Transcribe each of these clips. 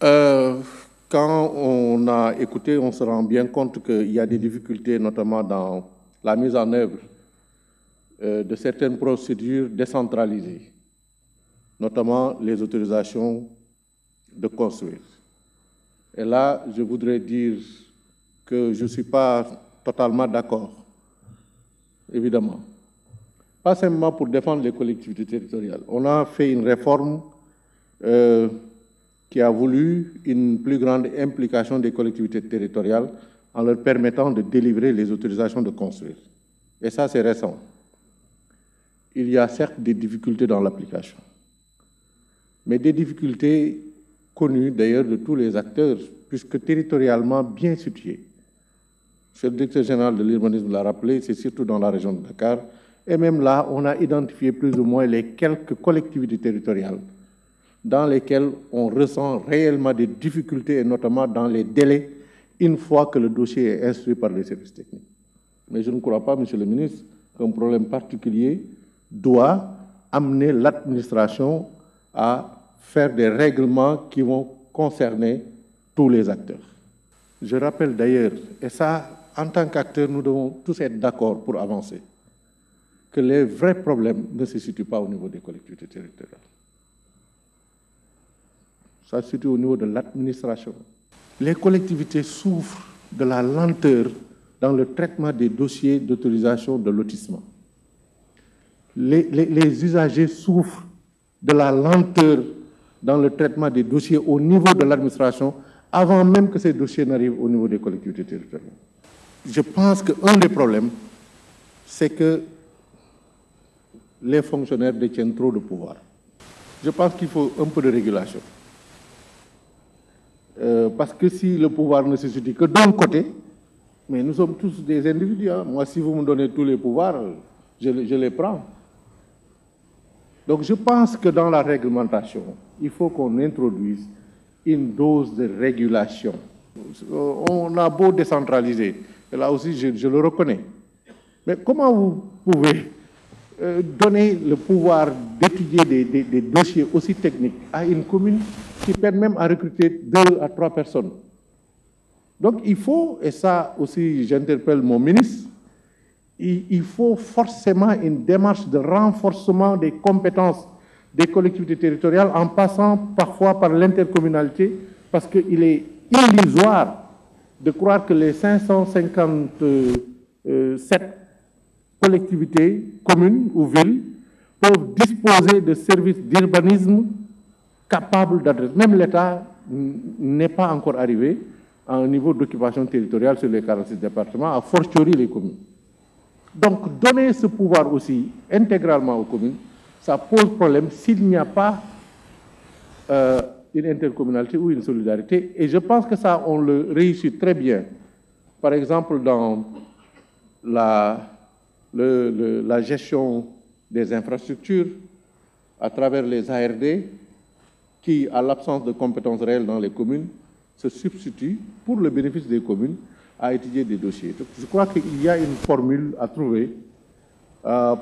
Euh, Quand on a écouté, on se rend bien compte qu'il y a des difficultés, notamment dans la mise en œuvre de certaines procédures décentralisées, notamment les autorisations de construire. Et là, je voudrais dire que je ne suis pas totalement d'accord, évidemment. Pas simplement pour défendre les collectivités territoriales. On a fait une réforme qui a voulu une plus grande implication des collectivités territoriales en leur permettant de délivrer les autorisations de construire. Et ça, c'est récent. Il y a certes des difficultés dans l'application, mais des difficultés connues d'ailleurs de tous les acteurs, puisque territorialement bien situées. Le directeur général de l'urbanisme l'a rappelé, c'est surtout dans la région de Dakar. Et même là, on a identifié plus ou moins les quelques collectivités territoriales dans lesquelles on ressent réellement des difficultés, et notamment dans les délais, une fois que le dossier est instruit par les services techniques. Mais je ne crois pas, Monsieur le ministre, qu'un problème particulier doit amener l'administration à faire des règlements qui vont concerner tous les acteurs. Je rappelle d'ailleurs, et ça, en tant qu'acteurs, nous devons tous être d'accord pour avancer, que les vrais problèmes ne se situent pas au niveau des collectivités territoriales. Ça se situe au niveau de l'administration. Les collectivités souffrent de la lenteur dans le traitement des dossiers d'autorisation de lotissement. Les usagers souffrent de la lenteur dans le traitement des dossiers au niveau de l'administration avant même que ces dossiers n'arrivent au niveau des collectivités territoriales. Je pense qu'un des problèmes, c'est que les fonctionnaires détiennent trop de pouvoir. Je pense qu'il faut un peu de régulation. Parce que si le pouvoir ne se situe que d'un côté, mais nous sommes tous des individus. Hein. Moi, si vous me donnez tous les pouvoirs, je les prends. Donc je pense que dans la réglementation, il faut qu'on introduise une dose de régulation. On a beau décentraliser, et là aussi je le reconnais. Mais comment vous pouvez donner le pouvoir d'étudier des dossiers aussi techniques à une commune qui peine même à recruter 2 à 3 personnes? Donc il faut, et ça aussi j'interpelle mon ministre, il faut forcément une démarche de renforcement des compétences des collectivités territoriales en passant parfois par l'intercommunalité, parce qu'il est illusoire de croire que les 557 collectivités, communes ou villes peuvent disposer de services d'urbanisme capables d'adresser. Même l'État n'est pas encore arrivé à un niveau d'occupation territoriale sur les 46 départements, a fortiori les communes. Donc, donner ce pouvoir aussi intégralement aux communes, ça pose problème s'il n'y a pas une intercommunalité ou une solidarité. Et je pense que ça, on le réussit très bien. Par exemple, dans la gestion des infrastructures, à travers les ARD, qui, à l'absence de compétences réelles dans les communes, se substituent, pour le bénéfice des communes, à étudier des dossiers. Donc, je crois qu'il y a une formule à trouver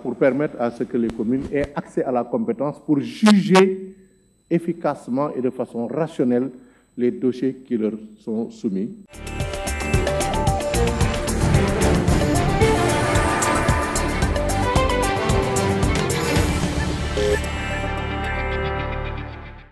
pour permettre à ce que les communes aient accès à la compétence pour juger efficacement et de façon rationnelle les dossiers qui leur sont soumis.